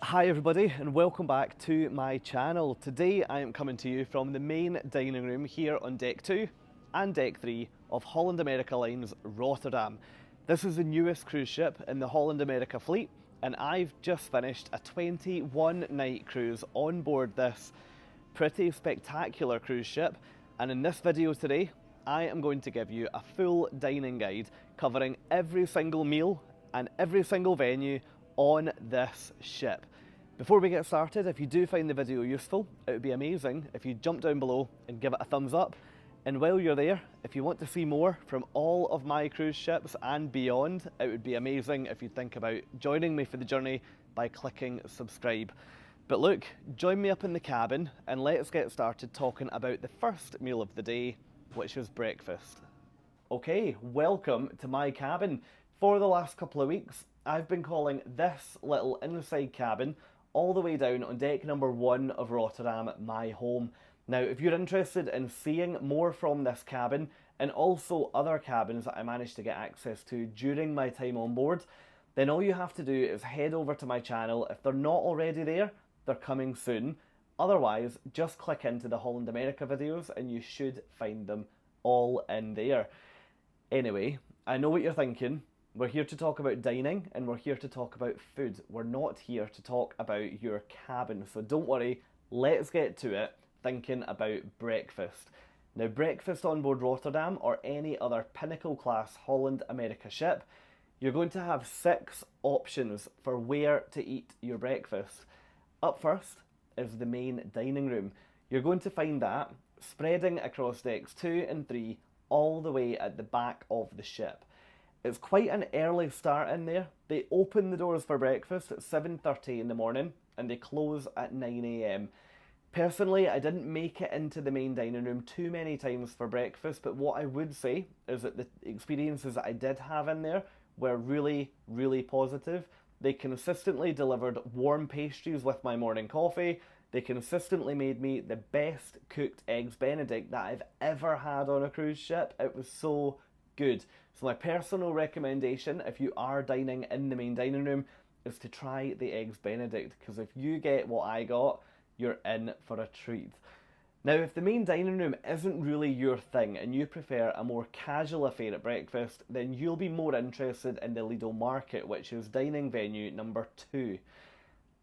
Hi everybody and welcome back to my channel. Today I am coming to you from the main dining room here on deck 2 and deck 3 of Holland America Line's Rotterdam. This is the newest cruise ship in the Holland America fleet and I've just finished a 21 night cruise on board this pretty spectacular cruise ship, and in this video today I am going to give you a full dining guide covering every single meal and every single venue on this ship. Before we get started, if you do find the video useful, it would be amazing if you jump down below and give it a thumbs up. And while you're there, if you want to see more from all of my cruise ships and beyond, it would be amazing if you think about joining me for the journey by clicking subscribe. But look, join me up in the cabin and let's get started talking about the first meal of the day, which is breakfast. Okay, welcome to my cabin. For the last couple of weeks, I've been calling this little inside cabin all the way down on deck number 1 of Rotterdam my home. Now, if you're interested in seeing more from this cabin and also other cabins that I managed to get access to during my time on board, then all you have to do is head over to my channel. If they're not already there, they're coming soon. Otherwise, just click into the Holland America videos and you should find them all in there. Anyway, I know what you're thinking. We're here to talk about dining and we're here to talk about food. We're not here to talk about your cabin. So don't worry, let's get to it, thinking about breakfast. Now, breakfast on board Rotterdam or any other Pinnacle class Holland America ship, you're going to have 6 options for where to eat your breakfast. Up first is the main dining room. You're going to find that spreading across decks 2 and 3 all the way at the back of the ship. It's quite an early start in there. They open the doors for breakfast at 7:30 in the morning and they close at 9 AM. Personally, I didn't make it into the main dining room too many times for breakfast, but what I would say is that the experiences that I did have in there were really, really positive. They consistently delivered warm pastries with my morning coffee. They consistently made me the best cooked eggs Benedict that I've ever had on a cruise ship. It was so good. So my personal recommendation, if you are dining in the main dining room, is to try the eggs Benedict, because if you get what I got, you're in for a treat. Now, if the main dining room isn't really your thing and you prefer a more casual affair at breakfast, then you'll be more interested in the Lido Market, which is dining venue number 2.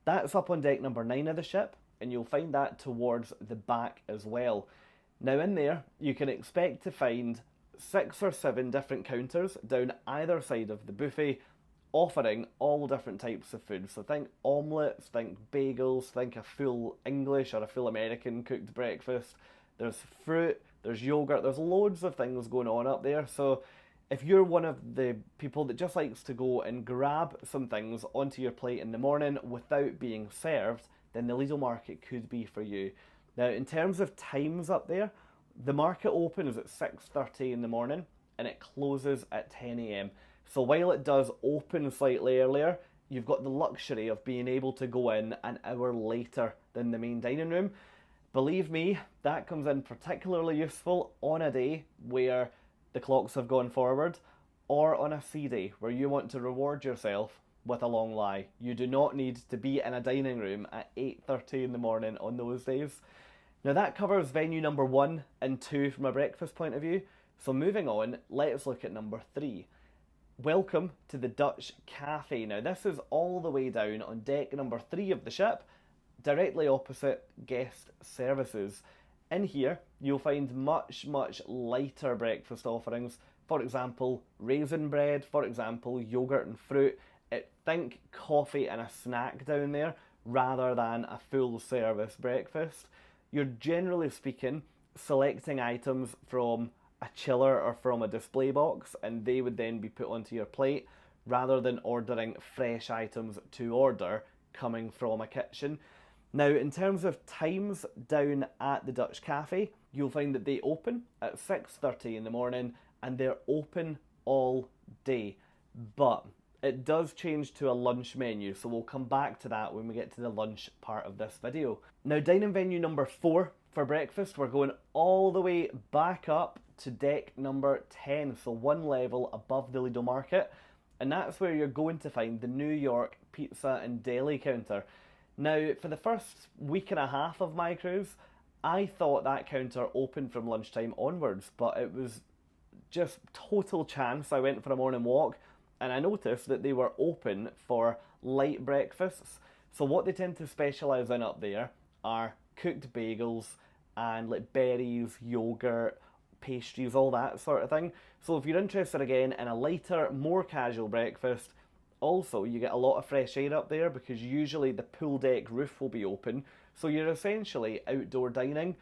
That's up on deck number 9 of the ship, and you'll find that towards the back as well. Now in there, you can expect to find 6 or 7 different counters down either side of the buffet, offering all different types of food. So think omelettes, think bagels, think a full English or a full American cooked breakfast. There's fruit, there's yogurt, there's loads of things going on up there. So if you're one of the people that just likes to go and grab some things onto your plate in the morning without being served, then the Lido Market could be for you. Now, in terms of times up there, the market opens at 6:30 in the morning and it closes at 10 AM. So while it does open slightly earlier, you've got the luxury of being able to go in an hour later than the main dining room. Believe me, that comes in particularly useful on a day where the clocks have gone forward, or on a sea day where you want to reward yourself with a long lie. You do not need to be in a dining room at 8:30 in the morning on those days. Now that covers venue number 1 and 2 from a breakfast point of view. So moving on, let's look at number 3. Welcome to the Dutch Cafe. Now this is all the way down on deck number 3 of the ship, directly opposite guest services. In here, you'll find much, much lighter breakfast offerings. For example, raisin bread, for example, yogurt and fruit. Think coffee and a snack down there rather than a full service breakfast. You're generally speaking selecting items from a chiller or from a display box, and they would then be put onto your plate rather than ordering fresh items to order coming from a kitchen. Now, in terms of times down at the Dutch Cafe, you'll find that they open at 6:30 in the morning and they're open all day. But it does change to a lunch menu, so we'll come back to that when we get to the lunch part of this video. Now, dining venue number 4 for breakfast, we're going all the way back up to deck number 10, so one level above the Lido Market, and that's where you're going to find the New York pizza and deli counter. Now, for the first week and a half of my cruise, I thought that counter opened from lunchtime onwards, but it was just total chance. I went for a morning walk and I noticed that they were open for light breakfasts. So what they tend to specialise in up there are cooked bagels and like berries, yogurt, pastries, all that sort of thing. So if you're interested again in a lighter, more casual breakfast, also you get a lot of fresh air up there because usually the pool deck roof will be open. So you're essentially outdoor dining,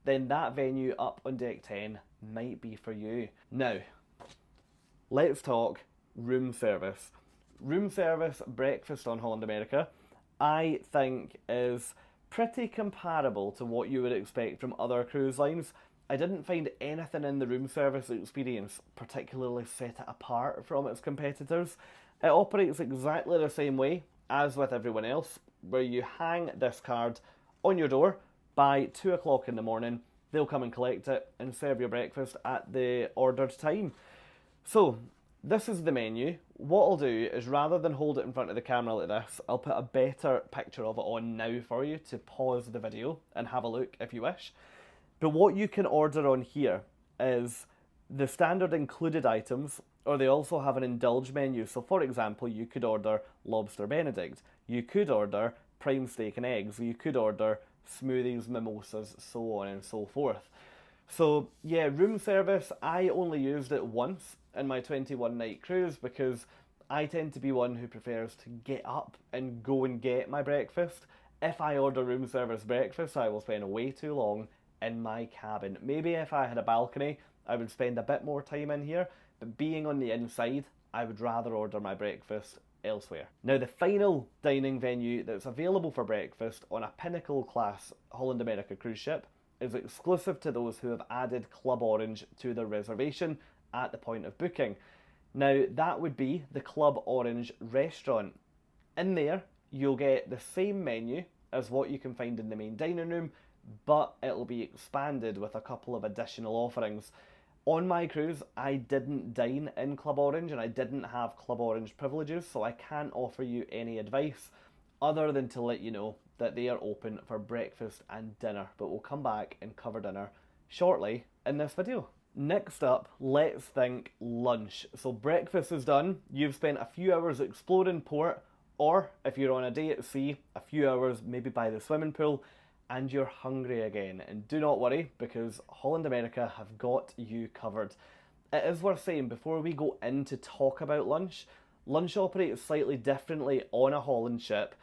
then that venue up on deck 10 might be for you. Now, let's talk room service. Room service breakfast on Holland America, I think, is pretty comparable to what you would expect from other cruise lines. I didn't find anything in the room service experience particularly set it apart from its competitors. It operates exactly the same way as with everyone else, where you hang this card on your door. By 2 o'clock in the morning, they'll come and collect it and serve your breakfast at the ordered time. So, this is the menu. What I'll do is, rather than hold it in front of the camera like this, I'll put a better picture of it on now for you to pause the video and have a look if you wish. But what you can order on here is the standard included items, or they also have an indulge menu. So for example, you could order lobster benedict, you could order prime steak and eggs, you could order smoothies, mimosas, so on and so forth. So yeah, room service, I only used it once in my 21 night cruise because I tend to be one who prefers to get up and go and get my breakfast. If I order room service breakfast, I will spend way too long in my cabin. Maybe if I had a balcony, I would spend a bit more time in here, but being on the inside, I would rather order my breakfast elsewhere. Now, the final dining venue that's available for breakfast on a Pinnacle class Holland America cruise ship is exclusive to those who have added Club Orange to their reservation at the point of booking. Now, that would be the Club Orange restaurant. In there, you'll get the same menu as what you can find in the main dining room, but it'll be expanded with a couple of additional offerings. On my cruise, I didn't dine in Club Orange and I didn't have Club Orange privileges, so I can't offer you any advice other than to let you know that they are open for breakfast and dinner, but we'll come back and cover dinner shortly in this video. Next up, let's think lunch. So breakfast is done, you've spent a few hours exploring port, or if you're on a day at sea, a few hours maybe by the swimming pool, and you're hungry again. And do not worry, because Holland America have got you covered. It is worth saying, before we go in to talk about lunch, lunch operates slightly differently on a Holland ship,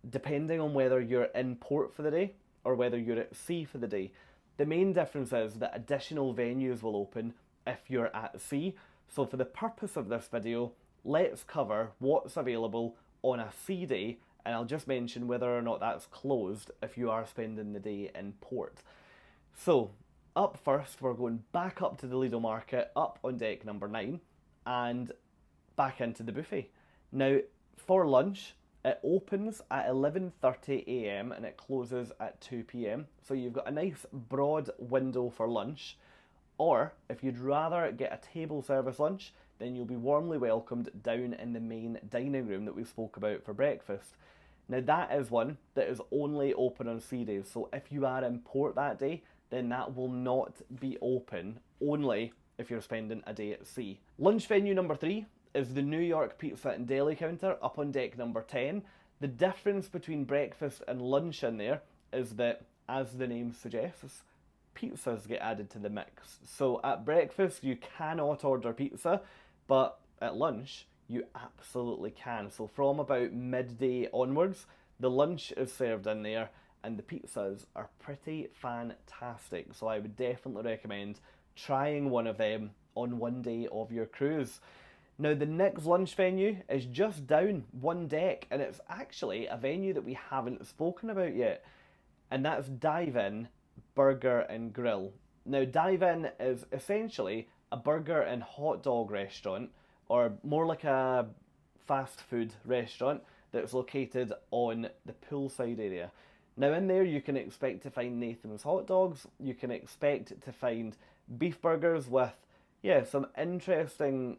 depending on whether you're in port for the day or whether you're at sea for the day. The main difference is that additional venues will open if you're at sea. So for the purpose of this video, let's cover what's available on a sea day, and I'll just mention whether or not that's closed if you are spending the day in port. So, up first, we're going back up to the Lido Market, up on deck number 9, and back into the buffet. Now, for lunch, it opens at 11:30 AM and it closes at 2 PM. So you've got a nice broad window for lunch. Or, if you'd rather get a table service lunch, then you'll be warmly welcomed down in the main dining room that we spoke about for breakfast. Now that is one that is only open on sea days, so if you are in port that day, then that will not be open, only if you're spending a day at sea. Lunch venue number 3 is the New York Pizza and Deli counter up on deck number 10. The difference between breakfast and lunch in there is that, as the name suggests, pizzas get added to the mix. So at breakfast you cannot order pizza, but at lunch you absolutely can. So from about midday onwards, the lunch is served in there and the pizzas are pretty fantastic. So I would definitely recommend trying one of them on one day of your cruise. Now the next lunch venue is just down one deck, and it's actually a venue that we haven't spoken about yet, and that's Dive In Burger and Grill. Now Dive In is essentially a burger and hot dog restaurant, or more like a fast food restaurant that's located on the poolside area. Now in there you can expect to find Nathan's hot dogs, you can expect to find beef burgers with some interesting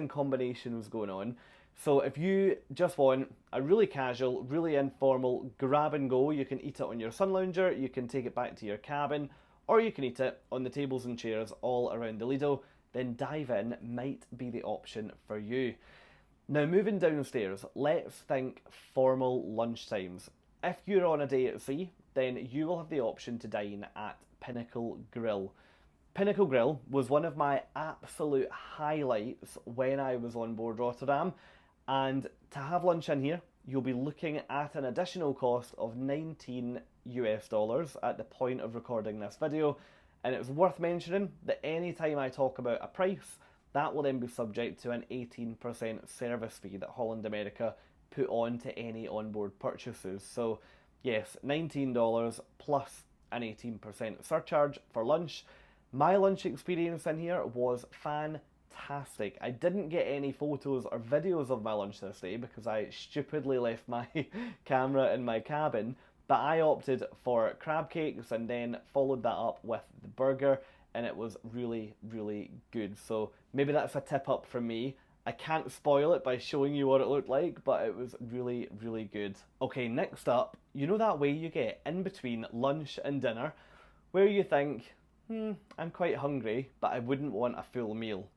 combinations going on. So if you just want a really casual, really informal grab and go, you can eat it on your sun lounger, you can take it back to your cabin, or you can eat it on the tables and chairs all around the Lido, then dive in might be the option for you. Now moving downstairs, let's think formal lunchtimes. If you're on a day at sea, then you will have the option to dine at Pinnacle Grill. Pinnacle Grill was one of my absolute highlights when I was on board Rotterdam, and to have lunch in here, you'll be looking at an additional cost of $19 at the point of recording this video, and it's worth mentioning that any time I talk about a price, that will then be subject to an 18% service fee that Holland America put on to any onboard purchases. So yes, $19 plus an 18% surcharge for lunch. My lunch experience in here was fantastic. I didn't get any photos or videos of my lunch this day because I stupidly left my camera in my cabin, but I opted for crab cakes and then followed that up with the burger, and it was really, really good. So maybe that's a tip up from me. I can't spoil it by showing you what it looked like, but it was really, really good. Okay, next up, you know that way you get in between lunch and dinner where you think, I'm quite hungry, but I wouldn't want a full meal.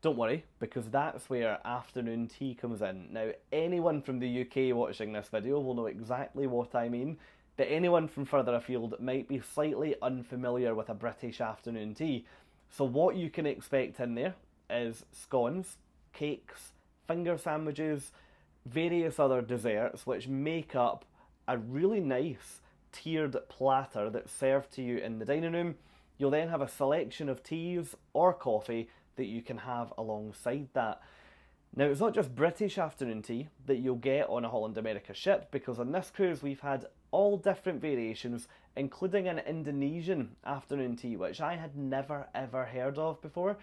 Don't worry, because that's where afternoon tea comes in. Now, anyone from the UK watching this video will know exactly what I mean, but anyone from further afield might be slightly unfamiliar with a British afternoon tea. So what you can expect in there is scones, cakes, finger sandwiches, various other desserts which make up a really nice tiered platter that's served to you in the dining room. You'll then have a selection of teas or coffee that you can have alongside that. Now, it's not just British afternoon tea that you'll get on a Holland America ship, because on this cruise we've had all different variations, including an Indonesian afternoon tea, which I had never ever heard of before.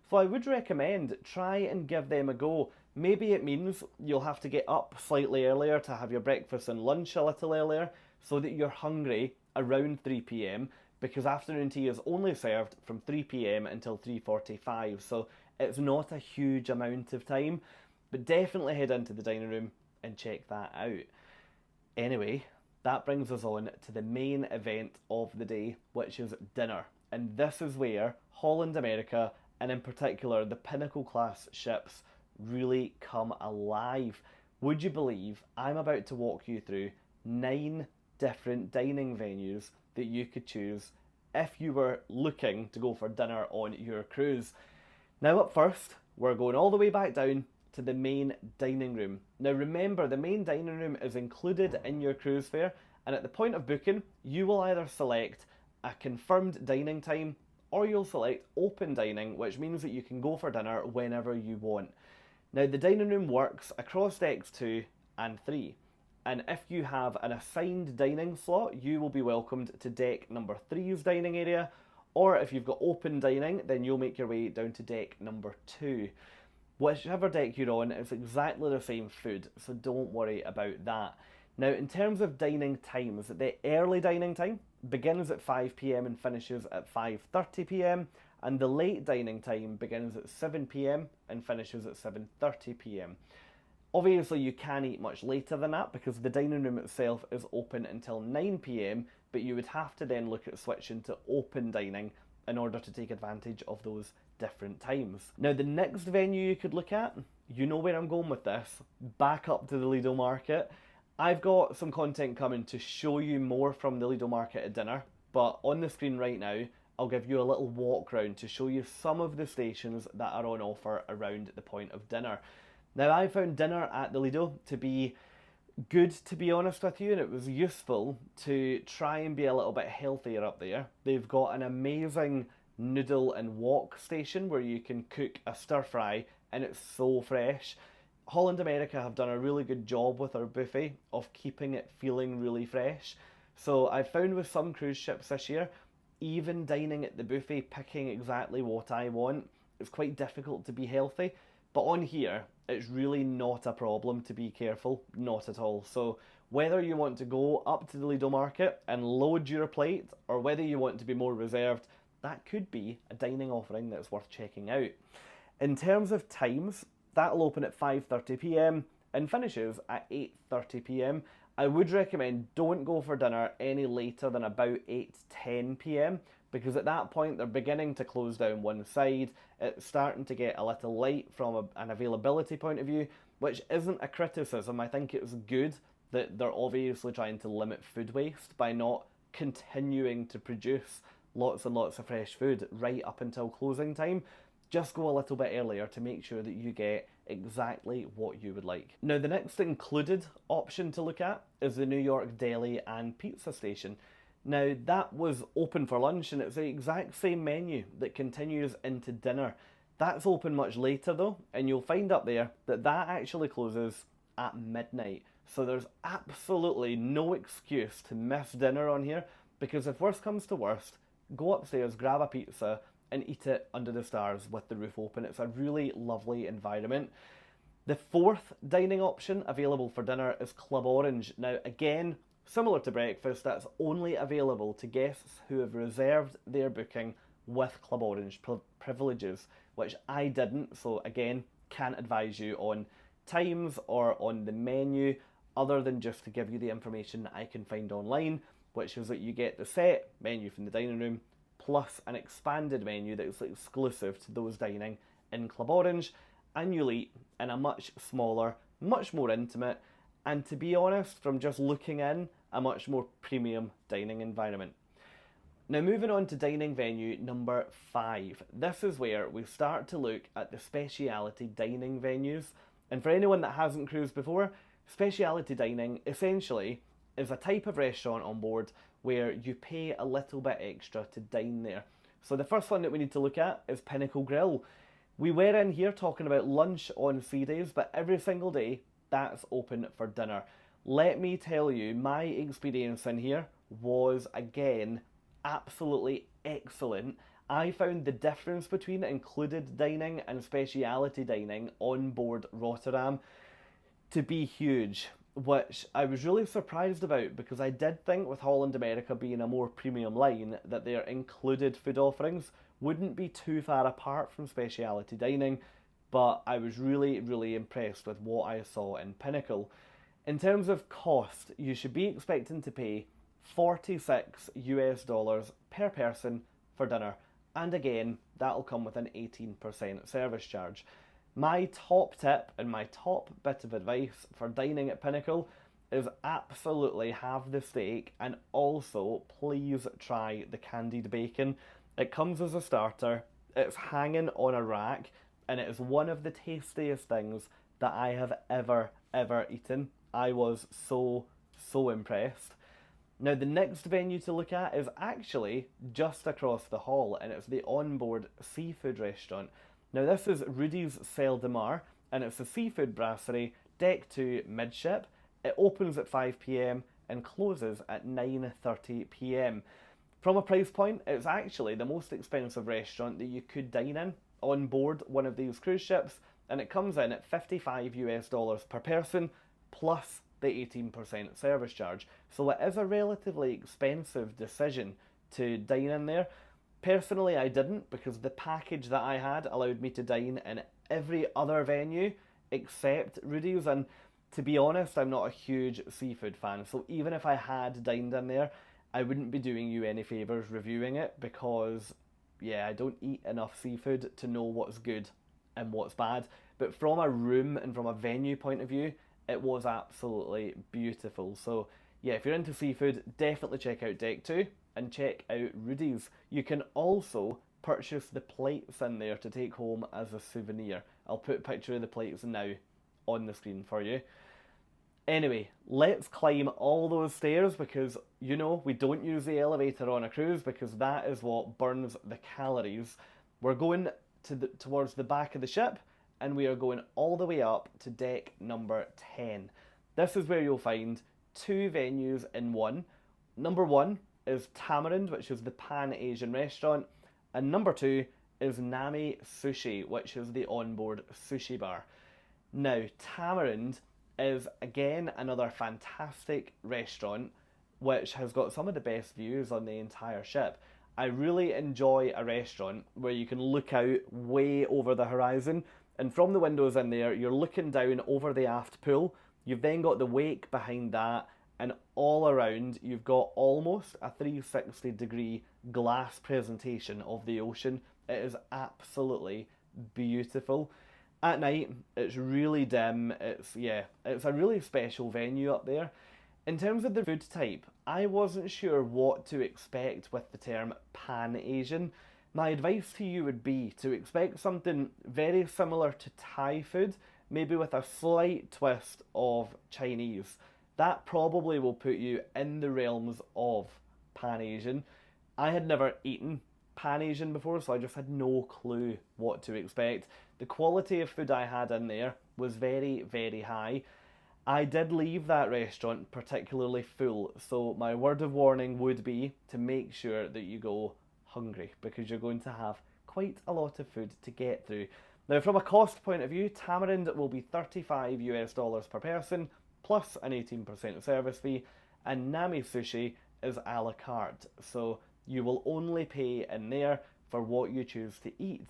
So I would recommend try and give them a go. Maybe it means you'll have to get up slightly earlier to have your breakfast and lunch a little earlier so that you're hungry around 3 p.m, because afternoon tea is only served from 3 p.m. until 3:45, so it's not a huge amount of time, but definitely head into the dining room and check that out. Anyway, that brings us on to the main event of the day, which is dinner. And this is where Holland America, and in particular the Pinnacle class ships, really come alive. Would you believe I'm about to walk you through 9 different dining venues that you could choose if you were looking to go for dinner on your cruise. Now up first, we're going all the way back down to the main dining room. Now remember, the main dining room is included in your cruise fare, and at the point of booking, you will either select a confirmed dining time or you'll select open dining, which means that you can go for dinner whenever you want. Now the dining room works across decks 2 and 3. And if you have an assigned dining slot, you will be welcomed to deck number 3's dining area, or if you've got open dining, then you'll make your way down to deck number 2. Whichever deck you're on, it's exactly the same food, so don't worry about that. Now, in terms of dining times, the early dining time begins at 5 p.m. and finishes at 5:30 p.m, and the late dining time begins at 7 p.m. and finishes at 7:30 p.m. Obviously, you can eat much later than that because the dining room itself is open until 9 p.m, but you would have to then look at switching to open dining in order to take advantage of those different times. Now, the next venue you could look at, you know where I'm going with this, back up to the Lido Market. I've got some content coming to show you more from the Lido Market at dinner, but on the screen right now, I'll give you a little walk round to show you some of the stations that are on offer around the point of dinner. Now, I found dinner at the Lido to be good, to be honest with you, and it was useful to try and be a little bit healthier up there. They've got an amazing noodle and wok station where you can cook a stir fry, and it's so fresh. Holland America have done a really good job with their buffet of keeping it feeling really fresh. So I found with some cruise ships this year, even dining at the buffet, picking exactly what I want, it's quite difficult to be healthy. But on here, it's really not a problem to be careful, not at all. So whether you want to go up to the Lido Market and load your plate, or whether you want to be more reserved, that could be a dining offering that's worth checking out. In terms of times, That'll open at 5:30 p.m. and finishes at 8:30 p.m. I would recommend don't go for dinner any later than about 8:10 p.m. because at that point they're beginning to close down one side. It's starting to get a little late from an availability point of view, which isn't a criticism. I think it's good that they're obviously trying to limit food waste by not continuing to produce lots and lots of fresh food right up until closing time. Just go a little bit earlier to make sure that you get exactly what you would like. Now, the next included option to look at is the New York Deli and Pizza Station. Now, that was open for lunch and it's the exact same menu that continues into dinner. That's open much later though, and you'll find up there that that actually closes at midnight. So there's absolutely no excuse to miss dinner on here, because if worst comes to worst, go upstairs, grab a pizza and eat it under the stars with the roof open. It's a really lovely environment. The fourth dining option available for dinner is Club Orange. Now again, similar to breakfast, that's only available to guests who have reserved their booking with Club Orange privileges, which I didn't, so again, can't advise you on times or on the menu other than just to give you the information that I can find online, which is that you get the set menu from the dining room plus an expanded menu that is exclusive to those dining in Club Orange, and you'll eat in a much smaller, much more intimate, and to be honest, from just looking in, a much more premium dining environment. Now moving on to dining venue number 5. This is where we start to look at the speciality dining venues. And for anyone that hasn't cruised before, speciality dining essentially is a type of restaurant on board where you pay a little bit extra to dine there. So the first one that we need to look at is Pinnacle Grill. We were in here talking about lunch on 3 days, but every single day that's open for dinner. Let me tell you, my experience in here was, again, absolutely excellent. I found the difference between included dining and speciality dining on board Rotterdam to be huge, which I was really surprised about, because I did think with Holland America being a more premium line that their included food offerings wouldn't be too far apart from speciality dining, but I was really, really impressed with what I saw in Pinnacle. In terms of cost, you should be expecting to pay $46 per person for dinner, and again, that'll come with an 18% service charge. My top tip and my top bit of advice for dining at Pinnacle is absolutely have the steak, and also please try the candied bacon. It comes as a starter, it's hanging on a rack, and it is one of the tastiest things that I have ever eaten. I was so impressed. Now the next venue to look at is actually just across the hall, and it's the onboard seafood restaurant. Now this is Rudy's Celle de Mar, and it's a seafood brasserie, deck 2 midship. It opens at 5 p.m. and closes at 9:30 p.m. From a price point, it's actually the most expensive restaurant that you could dine in on board one of these cruise ships, and it comes in at $55 per person plus the 18% service charge. So it is a relatively expensive decision to dine in there. Personally, I didn't, because the package that I had allowed me to dine in every other venue except Rudy's, and to be honest, I'm not a huge seafood fan, so even if I had dined in there, I wouldn't be doing you any favours reviewing it, because yeah, I don't eat enough seafood to know what's good and what's bad. But from a room and from a venue point of view, it was absolutely beautiful. So yeah, if you're into seafood, definitely check out Deck 2 and check out Rudy's. You can also purchase the plates in there to take home as a souvenir. I'll put a picture of the plates now on the screen for you. Anyway, let's climb all those stairs, because you know we don't use the elevator on a cruise, because that is what burns the calories. We're going towards the back of the ship, and we are going all the way up to deck number 10. This is where you'll find 2 venues in one. Number 1 is Tamarind, which is the Pan-Asian restaurant, and number 2 is Nami Sushi, which is the onboard sushi bar. Now, Tamarind is again another fantastic restaurant which has got some of the best views on the entire ship. I really enjoy a restaurant where you can look out way over the horizon And from the windows in there, you're looking down over the aft pool. You've then got the wake behind that, and all around you've got almost a 360-degree glass presentation of the ocean. It is absolutely beautiful. At night, it's really dim. It's a really special venue up there. In terms of the food type, I wasn't sure what to expect with the term Pan-Asian. My advice to you would be to expect something very similar to Thai food, maybe with a slight twist of Chinese. That probably will put you in the realms of Pan-Asian. I had never eaten Pan-Asian before, so I just had no clue what to expect. The quality of food I had in there was very, very high. I did leave that restaurant particularly full, so my word of warning would be to make sure that you go hungry, because you're going to have quite a lot of food to get through. Now, from a cost point of view, Tamarind will be $35 per person, plus an 18% service fee, and Nami Sushi is a la carte, so you will only pay in there for what you choose to eat.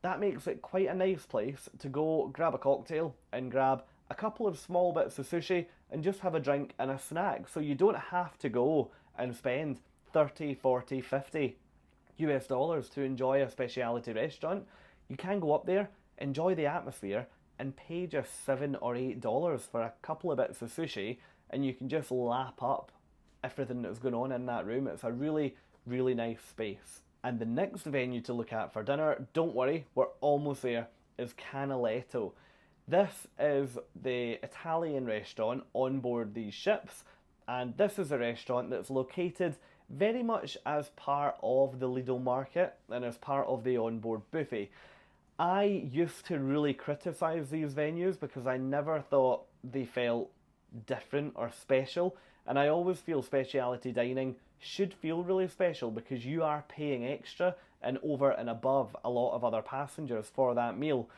That makes it quite a nice place to go grab a cocktail and grab a couple of small bits of sushi and just have a drink and a snack, so you don't have to go and spend 30, 40, 50 US dollars to enjoy a speciality restaurant. You can go up there, enjoy the atmosphere, and pay just $7 or $8 for a couple of bits of sushi, and you can just lap up everything that's going on in that room. It's a really, really nice space. And the next venue to look at for dinner, don't worry, we're almost there, is Canaletto. This is the Italian restaurant on board these ships, and this is a restaurant that's located very much as part of the Lido market and as part of the onboard buffet. I used to really criticise these venues because I never thought they felt different or special, and I always feel speciality dining should feel really special because you are paying extra and over and above a lot of other passengers for that meal.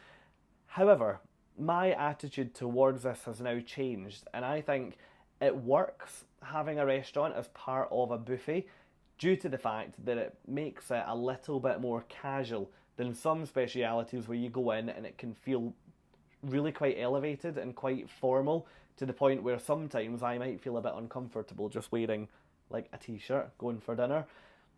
However, my attitude towards this has now changed, and I think it works having a restaurant as part of a buffet due to the fact that it makes it a little bit more casual than some specialities where you go in and it can feel really quite elevated and quite formal, to the point where sometimes I might feel a bit uncomfortable just wearing like a t-shirt going for dinner.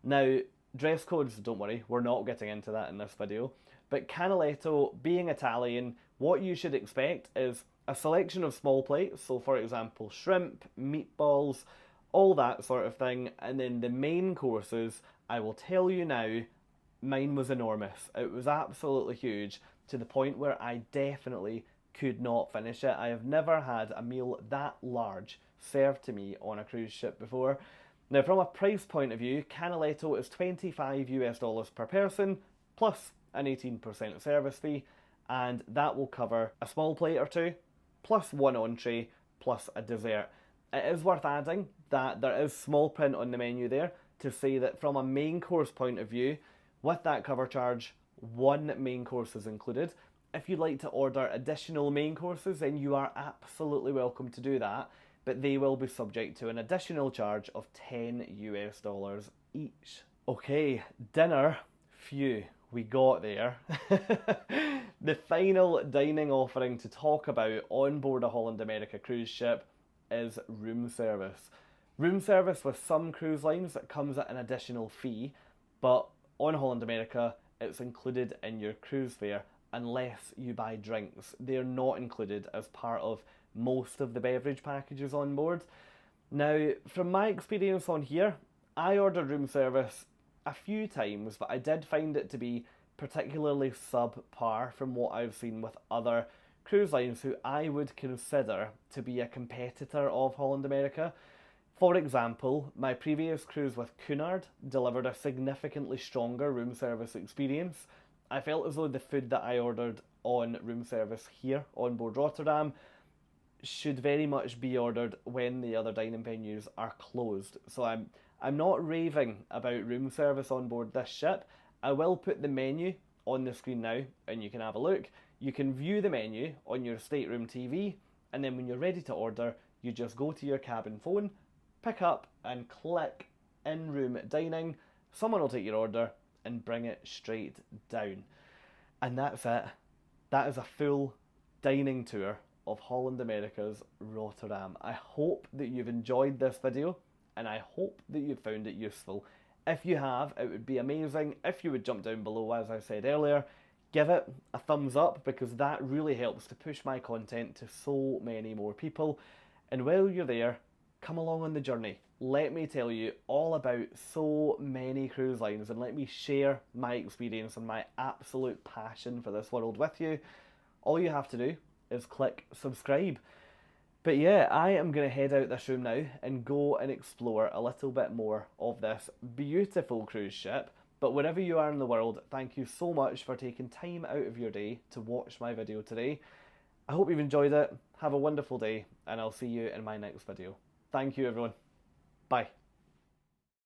Now, dress codes, don't worry, we're not getting into that in this video, but Canaletto, being Italian, what you should expect is a selection of small plates, so for example shrimp, meatballs, all that sort of thing, and then the main courses, I will tell you now, mine was enormous. It was absolutely huge, to the point where I definitely could not finish it. I have never had a meal that large served to me on a cruise ship before. Now, from a price point of view, Canaletto is $25 per person, plus an 18% service fee, and that will cover a small plate or two, plus one entree, plus a dessert. It is worth adding that there is small print on the menu there to say that from a main course point of view, with that cover charge, one main course is included. If you'd like to order additional main courses, then you are absolutely welcome to do that, but they will be subject to an additional charge of $10 each. Okay, dinner, phew, we got there. The final dining offering to talk about on board a Holland America cruise ship is room service. Room service with some cruise lines that comes at an additional fee, but on Holland America it's included in your cruise fare unless you buy drinks. They're not included as part of most of the beverage packages on board. Now, from my experience on here, I ordered room service a few times, but I did find it to be particularly subpar from what I've seen with other cruise lines who I would consider to be a competitor of Holland America. For example, my previous cruise with Cunard delivered a significantly stronger room service experience. I felt as though the food that I ordered on room service here on board Rotterdam should very much be ordered when the other dining venues are closed. So I'm not raving about room service on board this ship. I will put the menu on the screen now and you can have a look. You can view the menu on your stateroom TV, and then when you're ready to order, you just go to your cabin phone, pick up and click in-room dining. Someone will take your order and bring it straight down. And that's it. That is a full dining tour of Holland America's Rotterdam. I hope that you've enjoyed this video and I hope that you found it useful. If you have, it would be amazing if you would jump down below, as I said earlier, give it a thumbs up because that really helps to push my content to so many more people. And while you're there, come along on the journey. Let me tell you all about so many cruise lines and let me share my experience and my absolute passion for this world with you. All you have to do is click subscribe. But yeah, I am going to head out this room now and go and explore a little bit more of this beautiful cruise ship. But wherever you are in the world, thank you so much for taking time out of your day to watch my video today. I hope you've enjoyed it. Have a wonderful day and I'll see you in my next video. Thank you everyone. Bye.